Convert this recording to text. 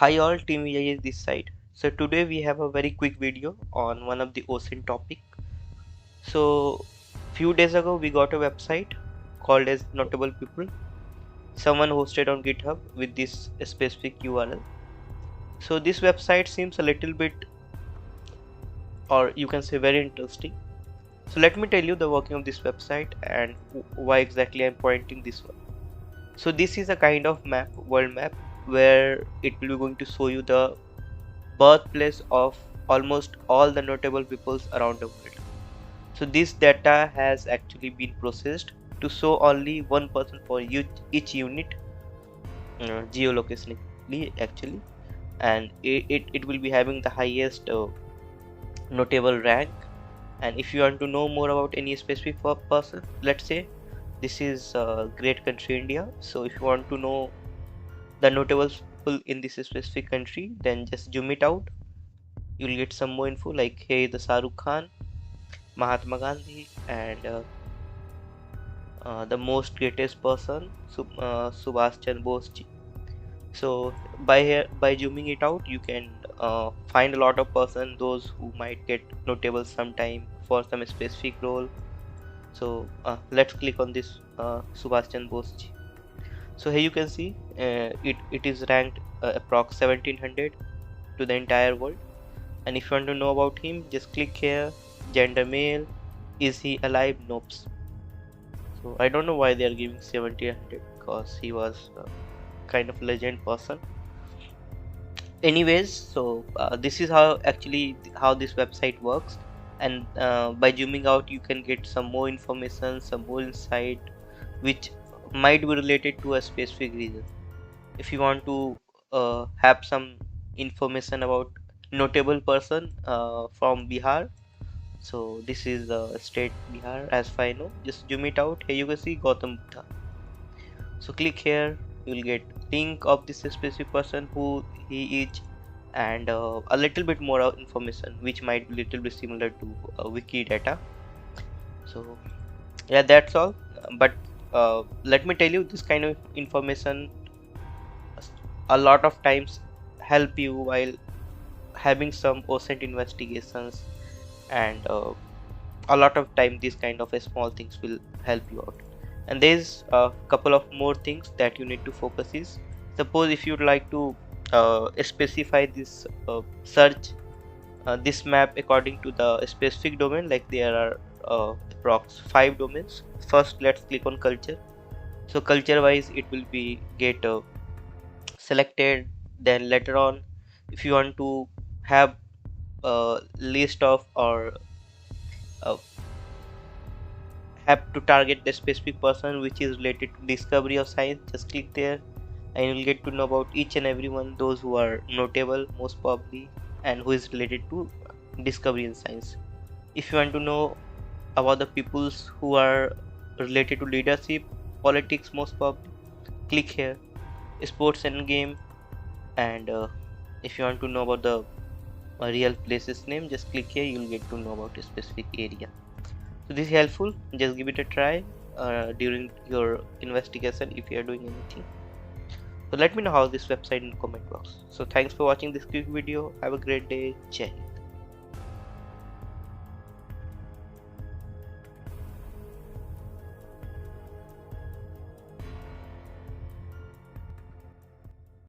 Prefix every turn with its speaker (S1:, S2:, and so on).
S1: Hi all, Team VIEH this side. So today we have a very quick video on one of the OSINT topic. So few days ago we got a website called as Notable People. Someone hosted on GitHub with this specific URL. So this website seems a little bit, or you can say very interesting. So let me tell you the working of this website and why exactly I'm pointing this one. So this is a kind of map, world map, where it will be going to show you the birthplace of almost all the notable peoples around the world. So this data has actually been processed to show only one person for each unit geolocationally actually, and it will be having the highest notable rank. And if you want to know more about any specific person, let's say this is great country India, so if you want to know the notable people in this specific country, then just zoom it out. You'll get some more info like, hey, the Shahrukh Khan, Mahatma Gandhi, and the most greatest person, Subhash Chandra Bose ji. So by zooming it out, you can find a lot of person, those who might get notable sometime for some specific role. So let's click on this Subhash Chandra Bose ji. So here you can see it is ranked approx 1700 to the entire world. And if you want to know about him, just click here. Gender male. Is he alive? Nope. So I don't know why they are giving 1700, because he was kind of legend person. Anyways, so this is how this website works. And by zooming out, you can get some more information, some more insight, which might be related to a specific region. If you want to have some information about notable person from Bihar, so this is the state Bihar as far I know. Just zoom it out. Here you can see Gautam Buddha. So click here, you will get link of this specific person, who he is, and a little bit more information which might be little bit similar to wiki data. So yeah, that's all. But let me tell you, this kind of information a lot of times help you while having some OSINT investigations, and a lot of time these kind of small things will help you out. And there's a couple of more things that you need to focus is, suppose if you'd like to specify this search this map according to the specific domain, like there are approx 5 domains. First let's click on culture. So culture wise it will be get selected. Then later on, if you want to have a list of, or uh, have to target the specific person which is related to discovery of science, just click there and you'll get to know about each and every one, those who are notable most probably, and who is related to discovery in science. If you want to know about the peoples who are related to leadership, politics most probably, click here. Sports and game. And if you want to know about the real places name, just click here, you'll get to know about a specific area. So this is helpful. Just give it a try during your investigation if you are doing anything. So let me know how this website in comment box. So thanks for watching this quick video. Have a great day. Jai Hind.